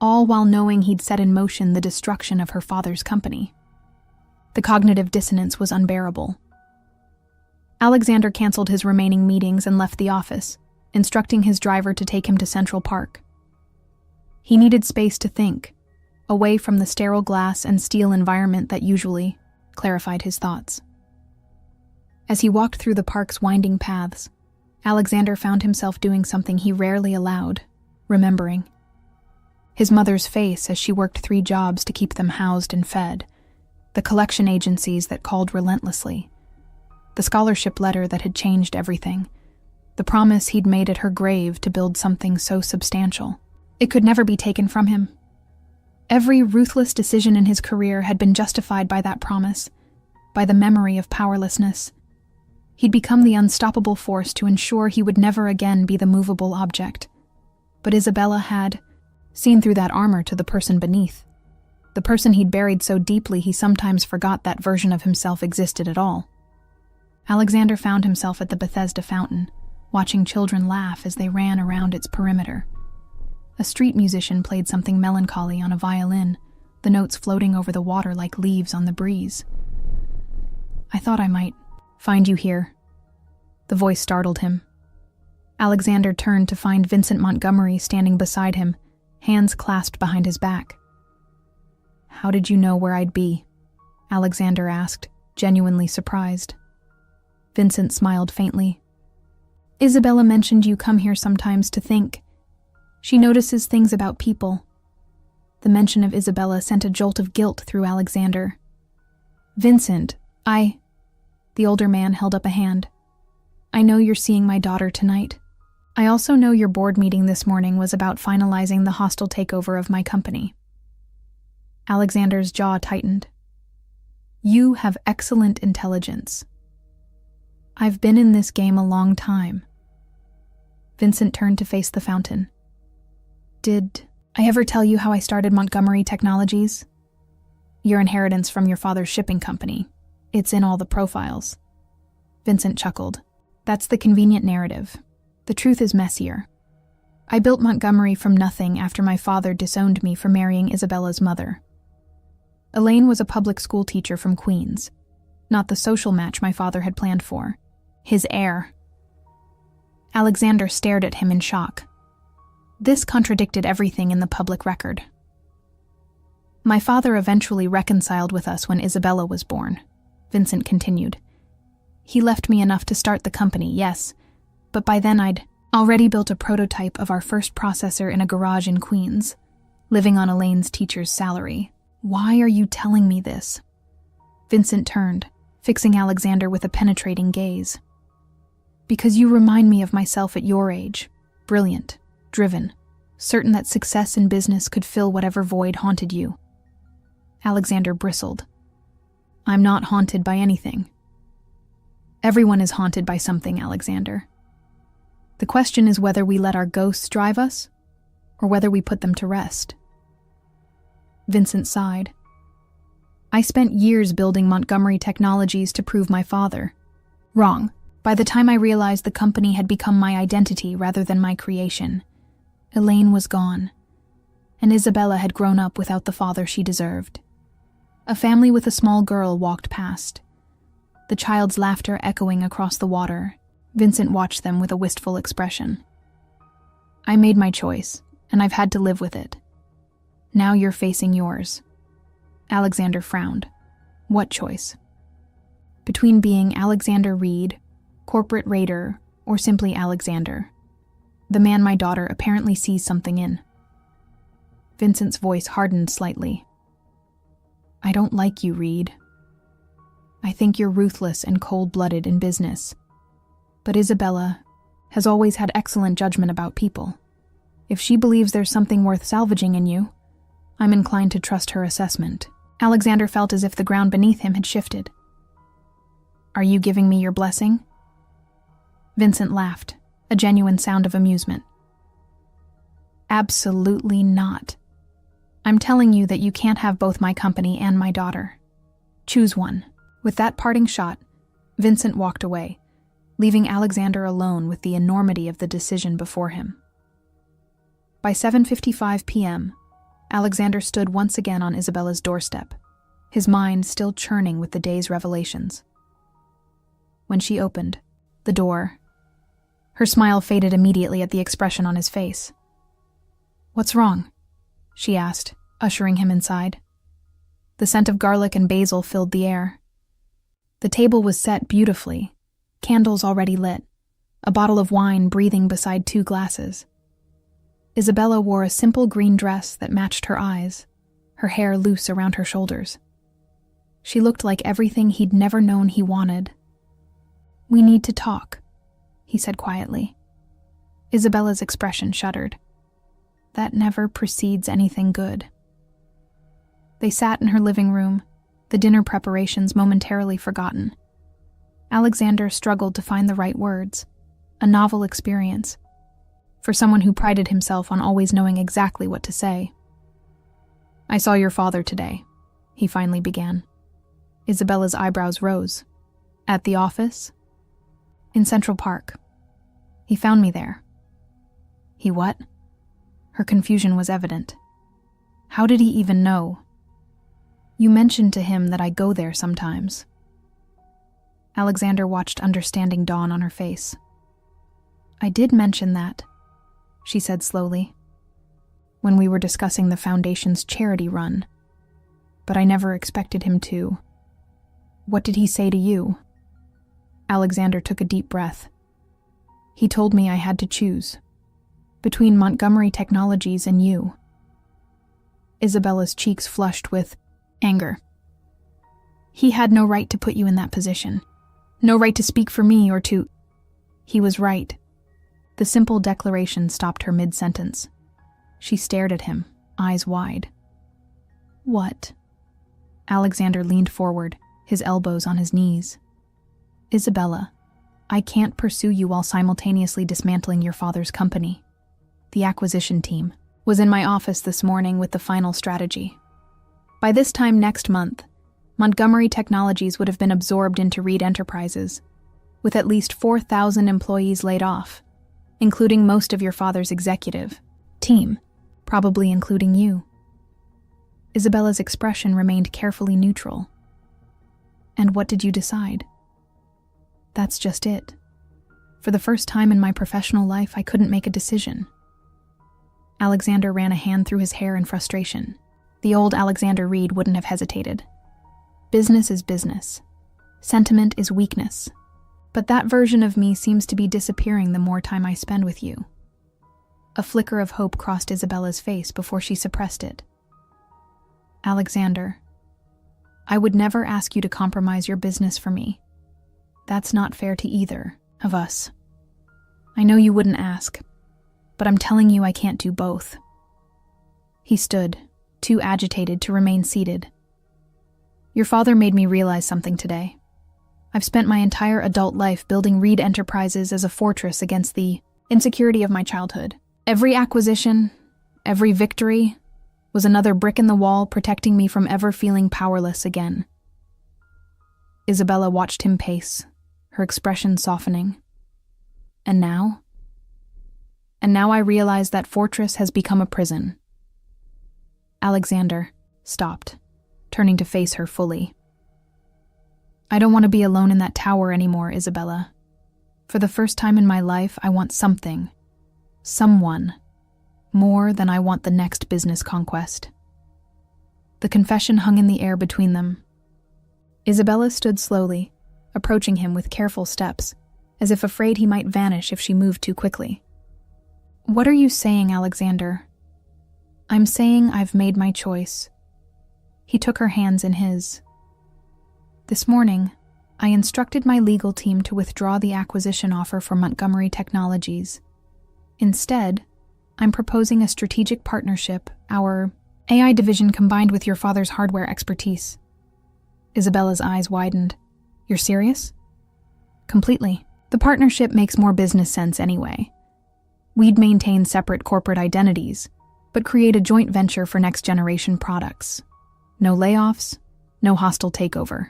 all while knowing he'd set in motion the destruction of her father's company. The cognitive dissonance was unbearable. Alexander canceled his remaining meetings and left the office, instructing his driver to take him to Central Park. He needed space to think, away from the sterile glass and steel environment that usually clarified his thoughts. As he walked through the park's winding paths, Alexander found himself doing something he rarely allowed, remembering. His mother's face as she worked 3 jobs to keep them housed and fed, the collection agencies that called relentlessly, the scholarship letter that had changed everything, the promise he'd made at her grave to build something so substantial. It could never be taken from him. Every ruthless decision in his career had been justified by that promise, by the memory of powerlessness. He'd become the unstoppable force to ensure he would never again be the movable object. But Isabella had seen through that armor to the person beneath, the person he'd buried so deeply he sometimes forgot that version of himself existed at all. Alexander found himself at the Bethesda fountain, watching children laugh as they ran around its perimeter. A street musician played something melancholy on a violin, the notes floating over the water like leaves on the breeze. "I thought I might find you here." The voice startled him. Alexander turned to find Vincent Montgomery standing beside him, hands clasped behind his back. "How did you know where I'd be?" Alexander asked, genuinely surprised. Vincent smiled faintly. "Isabella mentioned you come here sometimes to think. She notices things about people." The mention of Isabella sent a jolt of guilt through Alexander. "Vincent, The older man held up a hand. "I know you're seeing my daughter tonight. I also know your board meeting this morning was about finalizing the hostile takeover of my company." Alexander's jaw tightened. "You have excellent intelligence." I've been in this game a long time. Vincent turned to face the fountain. Did I ever tell you how I started Montgomery Technologies? Your inheritance from your father's shipping company. It's in all the profiles. Vincent chuckled. That's the convenient narrative. The truth is messier. I built Montgomery from nothing after my father disowned me for marrying Isabella's mother. Elaine was a public school teacher from Queens, not the social match my father had planned for. His heir. Alexander stared at him in shock. This contradicted everything in the public record. My father eventually reconciled with us when Isabella was born, Vincent continued. He left me enough to start the company, yes, but by then I'd already built a prototype of our first processor in a garage in Queens, living on Elaine's teacher's salary. Why are you telling me this? Vincent turned, fixing Alexander with a penetrating gaze. Because you remind me of myself at your age, brilliant, driven, certain that success in business could fill whatever void haunted you. Alexander bristled. I'm not haunted by anything. Everyone is haunted by something, Alexander. The question is whether we let our ghosts drive us, or whether we put them to rest. Vincent sighed. I spent years building Montgomery Technologies to prove my father wrong. By the time I realized the company had become my identity rather than my creation, Elaine was gone, and Isabella had grown up without the father she deserved. A family with a small girl walked past, the child's laughter echoing across the water. Vincent watched them with a wistful expression. I made my choice, and I've had to live with it. Now you're facing yours. Alexander frowned. What choice? Between being Alexander Reed, corporate raider, or simply Alexander, the man my daughter apparently sees something in. Vincent's voice hardened slightly. I don't like you, Reed. I think you're ruthless and cold-blooded in business. But Isabella has always had excellent judgment about people. If she believes there's something worth salvaging in you, I'm inclined to trust her assessment. Alexander felt as if the ground beneath him had shifted. Are you giving me your blessing? Vincent laughed, a genuine sound of amusement. Absolutely not. I'm telling you that you can't have both my company and my daughter. Choose one. With that parting shot, Vincent walked away, leaving Alexander alone with the enormity of the decision before him. By 7:55 p.m., Alexander stood once again on Isabella's doorstep, his mind still churning with the day's revelations. When she opened the door, her smile faded immediately at the expression on his face. What's wrong? She asked, ushering him inside. The scent of garlic and basil filled the air. The table was set beautifully, candles already lit, a bottle of wine breathing beside 2 glasses. Isabella wore a simple green dress that matched her eyes, her hair loose around her shoulders. She looked like everything he'd never known he wanted. We need to talk, he said quietly. Isabella's expression shuddered. That never precedes anything good. They sat in her living room, the dinner preparations momentarily forgotten. Alexander struggled to find the right words. A novel experience. For someone who prided himself on always knowing exactly what to say. I saw your father today, he finally began. Isabella's eyebrows rose. At the office? In Central Park. He found me there. He what? Her confusion was evident. How did he even know? You mentioned to him that I go there sometimes. Alexander watched understanding dawn on her face. I did mention that, she said slowly, when we were discussing the Foundation's charity run, but I never expected him to. What did he say to you? Alexander took a deep breath. He told me I had to choose, between Montgomery Technologies and you. Isabella's cheeks flushed with anger. He had no right to put you in that position. No right to speak for me or to... He was right. The simple declaration stopped her mid-sentence. She stared at him, eyes wide. What? Alexander leaned forward, his elbows on his knees. Isabella, I can't pursue you while simultaneously dismantling your father's company. The acquisition team was in my office this morning with the final strategy. By this time next month, Montgomery Technologies would have been absorbed into Reed Enterprises, with at least 4,000 employees laid off, including most of your father's executive team, probably including you. Isabella's expression remained carefully neutral. And what did you decide? That's just it. For the first time in my professional life, I couldn't make a decision. Alexander ran a hand through his hair in frustration. The old Alexander Reed wouldn't have hesitated. Business is business. Sentiment is weakness. But that version of me seems to be disappearing the more time I spend with you. A flicker of hope crossed Isabella's face before she suppressed it. Alexander, I would never ask you to compromise your business for me. That's not fair to either of us. I know you wouldn't ask, but I'm telling you I can't do both. He stood, too agitated to remain seated. Your father made me realize something today. I've spent my entire adult life building Reed Enterprises as a fortress against the insecurity of my childhood. Every acquisition, every victory, was another brick in the wall protecting me from ever feeling powerless again. Isabella watched him pace, her expression softening. And now I realize that fortress has become a prison. Alexander stopped, turning to face her fully. I don't want to be alone in that tower anymore, Isabella. For the first time in my life, I want something, someone, more than I want the next business conquest. The confession hung in the air between them. Isabella stood slowly, approaching him with careful steps, as if afraid he might vanish if she moved too quickly. What are you saying, Alexander? I'm saying I've made my choice. He took her hands in his. This morning, I instructed my legal team to withdraw the acquisition offer for Montgomery Technologies. Instead, I'm proposing a strategic partnership, our AI division combined with your father's hardware expertise. Isabella's eyes widened. You're serious? Completely. The partnership makes more business sense anyway. We'd maintain separate corporate identities, but create a joint venture for next-generation products. No layoffs, no hostile takeover.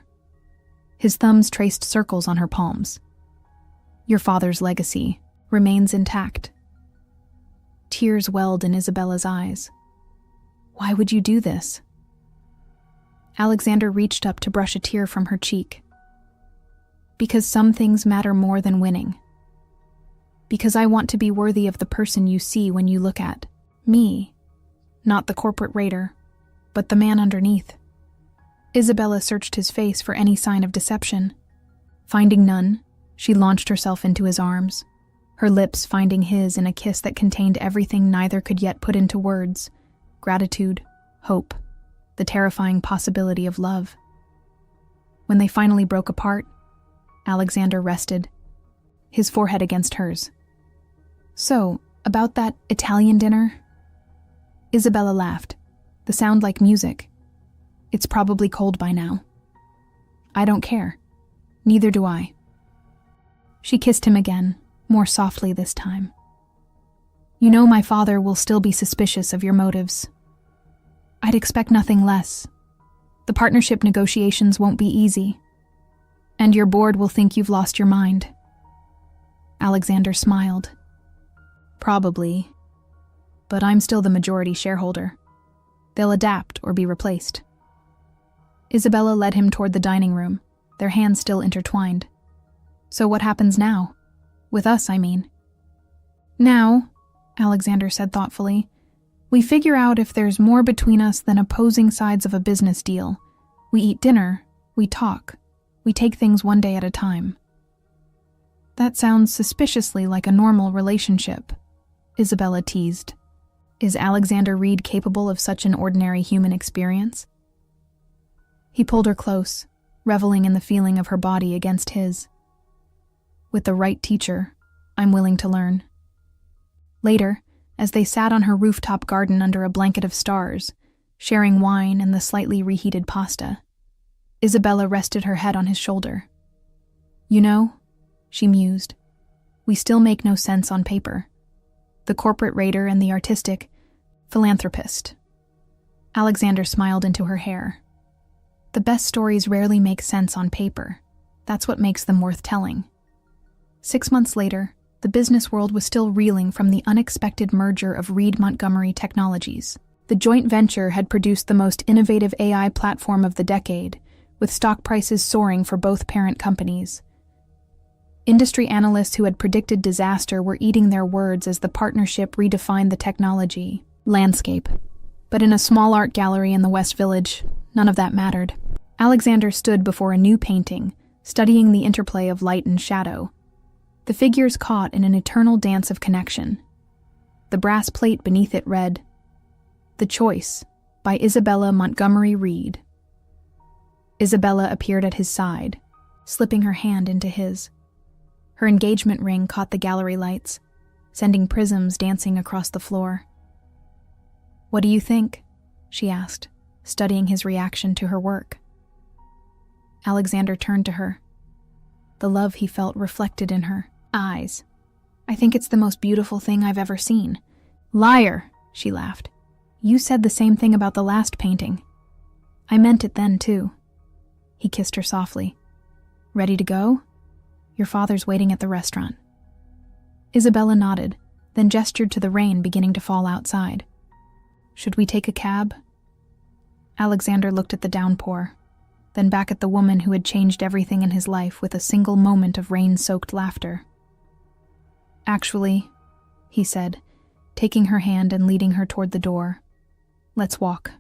His thumbs traced circles on her palms. Your father's legacy remains intact. Tears welled in Isabella's eyes. Why would you do this? Alexander reached up to brush a tear from her cheek. Because some things matter more than winning. Because I want to be worthy of the person you see when you look at me. Not the corporate raider, but the man underneath. Isabella searched his face for any sign of deception. Finding none, she launched herself into his arms, her lips finding his in a kiss that contained everything neither could yet put into words: gratitude, hope, the terrifying possibility of love. When they finally broke apart, Alexander rested, his forehead against hers. So, about that Italian dinner? Isabella laughed, the sound like music. It's probably cold by now. I don't care. Neither do I. She kissed him again, more softly this time. You know my father will still be suspicious of your motives. I'd expect nothing less. The partnership negotiations won't be easy. And your board will think you've lost your mind. Alexander smiled. Probably. But I'm still the majority shareholder. They'll adapt or be replaced. Isabella led him toward the dining room, their hands still intertwined. So what happens now? With us, I mean. Now, Alexander said thoughtfully, we figure out if there's more between us than opposing sides of a business deal. We eat dinner, we talk, we take things one day at a time. That sounds suspiciously like a normal relationship, Isabella teased. Is Alexander Reed capable of such an ordinary human experience? He pulled her close, reveling in the feeling of her body against his. With the right teacher, I'm willing to learn. Later, as they sat on her rooftop garden under a blanket of stars, sharing wine and the slightly reheated pasta, Isabella rested her head on his shoulder. You know, she mused. We still make no sense on paper. The corporate raider and the artistic philanthropist. Alexander smiled into her hair. The best stories rarely make sense on paper. That's what makes them worth telling. 6 months later, the business world was still reeling from the unexpected merger of Reed Montgomery Technologies. The joint venture had produced the most innovative AI platform of the decade, with stock prices soaring for both parent companies. Industry analysts who had predicted disaster were eating their words as the partnership redefined the technology landscape. But in a small art gallery in the West Village, none of that mattered. Alexander stood before a new painting, studying the interplay of light and shadow. The figures caught in an eternal dance of connection. The brass plate beneath it read, "The Choice," by Isabella Montgomery Reed. Isabella appeared at his side, slipping her hand into his. Her engagement ring caught the gallery lights, sending prisms dancing across the floor. "What do you think?" she asked, studying his reaction to her work. Alexander turned to her. The love he felt reflected in her eyes. "I think it's the most beautiful thing I've ever seen." "Liar," she laughed. "You said the same thing about the last painting." "I meant it then, too." He kissed her softly. "Ready to go? Your father's waiting at the restaurant." Isabella nodded, then gestured to the rain beginning to fall outside. "Should we take a cab?" Alexander looked at the downpour, then back at the woman who had changed everything in his life with a single moment of rain-soaked laughter. "Actually," he said, taking her hand and leading her toward the door, "let's walk."